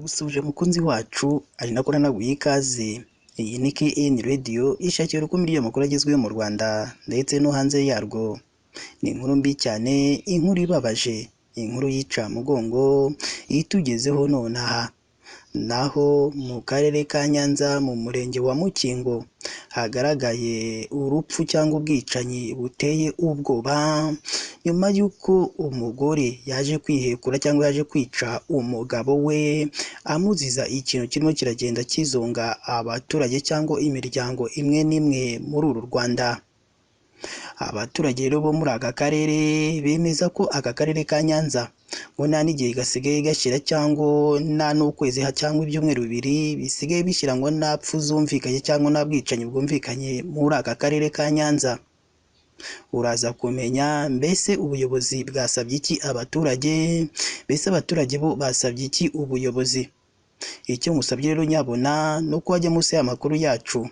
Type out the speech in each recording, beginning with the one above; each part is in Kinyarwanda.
Ndagusuje mukunzi wacu ari nako naguha ikaze. Iyi ni KN Radio ishakira urukumbi ry'amakuru agezweho mu Rwanda ndetse no hanze yarwo. Ni inkuru mbi cyane, inkuru ibabaje, inkuru yica mugongo itugezeho nonaha. Naho mu karere ka Nyanza mu murenge wa Mukingo hagaragaye urupfu cyangwa ubwicanyi buteye ubwoba nyuma y'uko umugore yaje kwihekura cyangwa yaje kwica umugabo we amuziza ikintu kirimo kiragenda kizonga abaturage cyangwa imiryango imwe n'imwe muri uru Rwanda. Abaturage rero bo muri aka karere bemeza ko aka karere ka Nyanza ngo nta n'igihe gasigaye gashyira cyangwa nta n'ukwezi cyangwa ibyumweru bibiri bisigaye bishyira ngo nta pfu zumvikanye cyangwa nta bwicanyi bwumvikanye muri aka karere ka Nyanza. Uraza kumenya mbese ubuyobozi bwasabye iki abaturage, mbese abaturage bo basabye iki ubuyobozi. Icyo musabye rero nyabona no ko wajya munsi y'amakuru yacu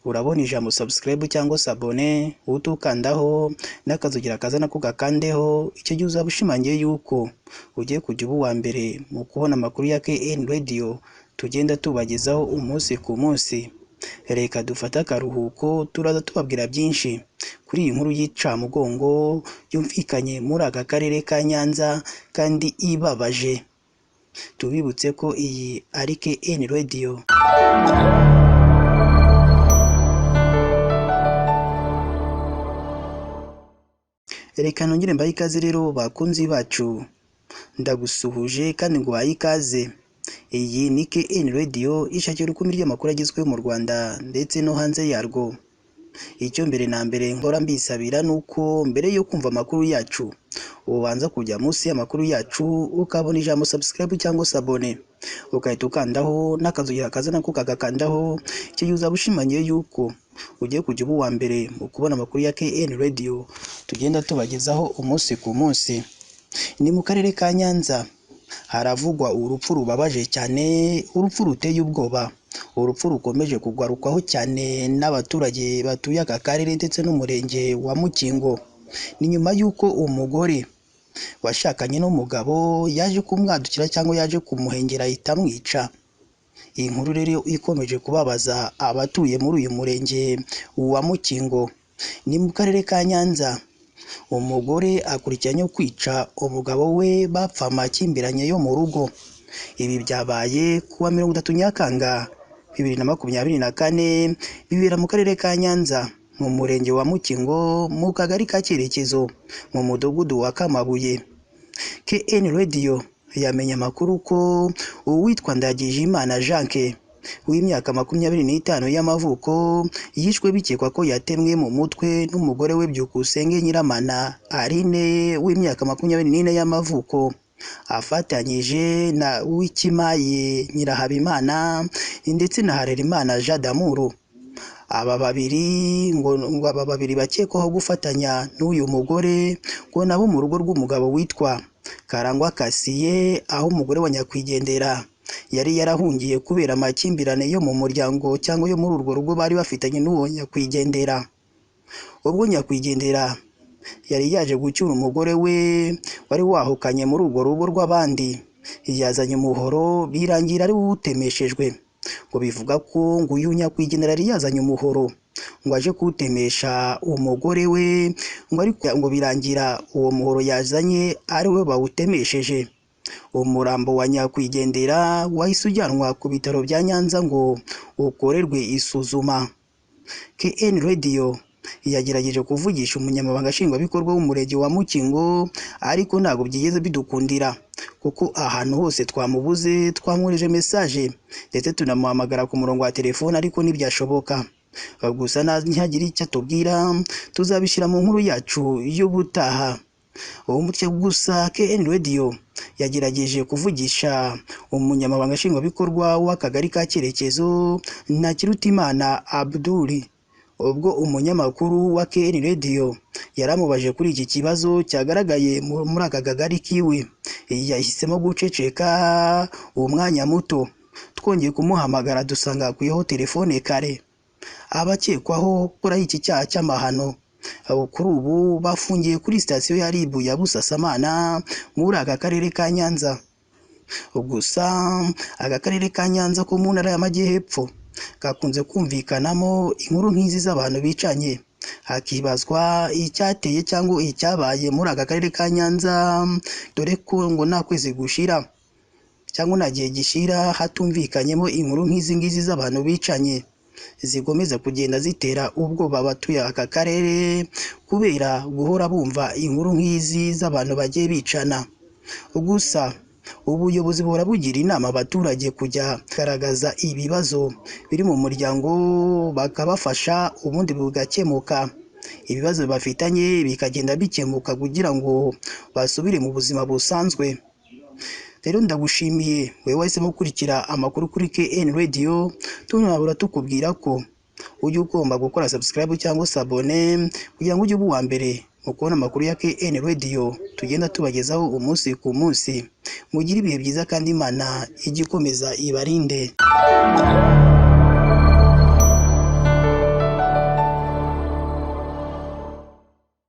urabona ijambo subscribe cyangwa se abone, utukandaho n'akazugira kaza nako gakandeho. Icyo gihe uzaba ushimangiye yuko ugiye kujya uba uwa mbere mu kubona amakuru ya KN Radio tugenda tubagezaho umunsi ku munsi. Reka dufate akaruhuko, turaza tubabwira byinshi kuri iyi nkuru y'icamugongo yumvikanye muri aka karere ka Nyanza kandi ibabaje. Tubibutse ko iyi ari KN Radio. Reka nongere mbaye ikaze rero bakunzi bacu, ndagusuhuje kandi nguhaye ikaze. Iyi ni KN Radio ishakira urukumbi ry'amakuru agezweho mu Rwanda ndetse no hanze yarwo. Icyo mbere na mbere nkora mbisabira nuko mbere yo kumva amakuru yacu ubanza kujya munsi y'amakuru yacu ukabona ijambo subscribe cyangwa se abone, ukahita ukandaho n'akazugira kaza nako kagakandaho. Icyo gihe uzaba ushimangiye yuko ugiye kujya uba uwa mbere mu kubona amakuru ya KN Radio tugenda tubagezaho umunsi ku munsi. Ni mu karere ka Nyanza haravugwa urupfu rubabaje cyane, urupfu ruteye ubwoba, urupfu rukomeje kugarukwaho cyane n'abaturage batuye aka karere ndetse n'umurenge wa Mukingo. Ni nyuma y'uko umugore washakanye n'umugabo yaje kumwadukira cyangwa yaje kumuhengera ahita amwica. Iyi nkuru rero ikomeje kubabaza abatuye muri uyu murenge wa Mukingo. Ni mu karere ka Nyanza umugore akurikiranyweho kwica umugabo we bapfa amakimbiranye yo mu rugo. Ibi byabaye kuwa 30 Nyakanga 2024 bibera mu karere ka Nyanza mu murenge wa Mukingo mu kagari ka Cyerekezo mu mudugudu wa Kamabuye. KN Radio yamenye amakuru ko uwitwa Ndagijimana Janke w'imyaka 25 y'amavuko yishwe bikekwa ko yatemwe mu mutwe n'umugore we Byukusenge Nyiramana Aline w'imyaka 24 y'amavuko afatanyije na Uwikimaye Nyirahabimana ndetse na Harerimana Jean d'Amour. Aba babiri bakekwaho gufatanya n'uyu mugore ngo nabo mu rugo rw'umugabo witwa Karangwa Kasiye, aho umugore wa nyakwigendera yari yarahungiye kubera amakimbirane yo mu muryango cyangwa yo muri urwo rugo bari bafitanye n'uwo nyakwigendera. Ubwo nyakwigendera yari yaje gucyura umugore we wari wahukanye muri urwo rugo rw'abandi, yazanye umuhoro birangira ari uwutemeshejwe. Ngo bivuga ko ngo uyu nyakwigendera yari yazanye umuhoro ngo aje kuwutemesha umugore we, ngo birangira uwo muhoro yazanye ari we bawutemesheje. Umurambo wa nyakwigendera wahise ujyanwa ku bitaro bya Nyanza ngo ukorerwe isuzuma. KN Radio yagerageje kuvugisha umunyamabanga nshingwabikorwa w'umurenge wa Mukingo ariko ntabwo byigeze bidukundira, kuko ahantu hose twamubuze twamwohereje message ndetse tunamuhamagara ku murongo wa telefone ariko ntibyashoboka. Gusa ntihagire icyo atubwira, tuzabishyira mu nkuru yacu y'ubutaha. Gusa KN Radio yagerageje kuvugisha umunyamabanga nshingwabikorwa w'akagari ka Cyerekezo Ntakirutimana Abdul. Ubwo umunyamakuru wa KN Radio yaramubaje kuri iki kibazo cyagaragaye muri aka kagari kiwe, yahisemo guceceka umwanya muto. Twongeye kumuhamagara dusanga akuyeho telefone kare. Abakekwaho gukora iki cyaha cy'amahano kuri ubu bafungiye kuri sitasiyo ya RIB ya Busasamana muri aka karere ka Nyanza. Gusa aka karere ka Nyanza ko mu ntara y'Amajyepfo gakunze kumvikanamo inkuru nk'izi z'abantu bicanye, hakibazwa icyateye cyangwa icyabaye muri aka karere ka Nyanza, dore ko ngo nta kwezi gushira cyangwa nta gihe gishira hatumvikanyemo inkuru nk'izi ngizi z'abantu bicanye, zigomeza kugenda zitera ubwoba abatuye aka karere kubera guhora bumva inkuru nk'izi z'abantu bagiye bicana. Gusa ubuyobozi buhora bugira inama abaturage kujya kugaragaza ibibazo biri mu muryango bakabafasha ubundi bugakemuka, ibibazo bafitanye bikagenda bikemuka kugira ngo basubire mu buzima busanzwe. Rero ndagushimiye wowe wahisemo gukurikira amakuru kuri KN Radio, tunabura tukubwira ko ujye ugomba gukora subscribe cyangwa se abone kugira ngo ujye uba uwa mbere mu kubona amakuru ya KN Radio tugenda tubagezaho umunsi ku munsi. Mugire ibihe byiza kandi Imana ijye ikomeza ibarinde.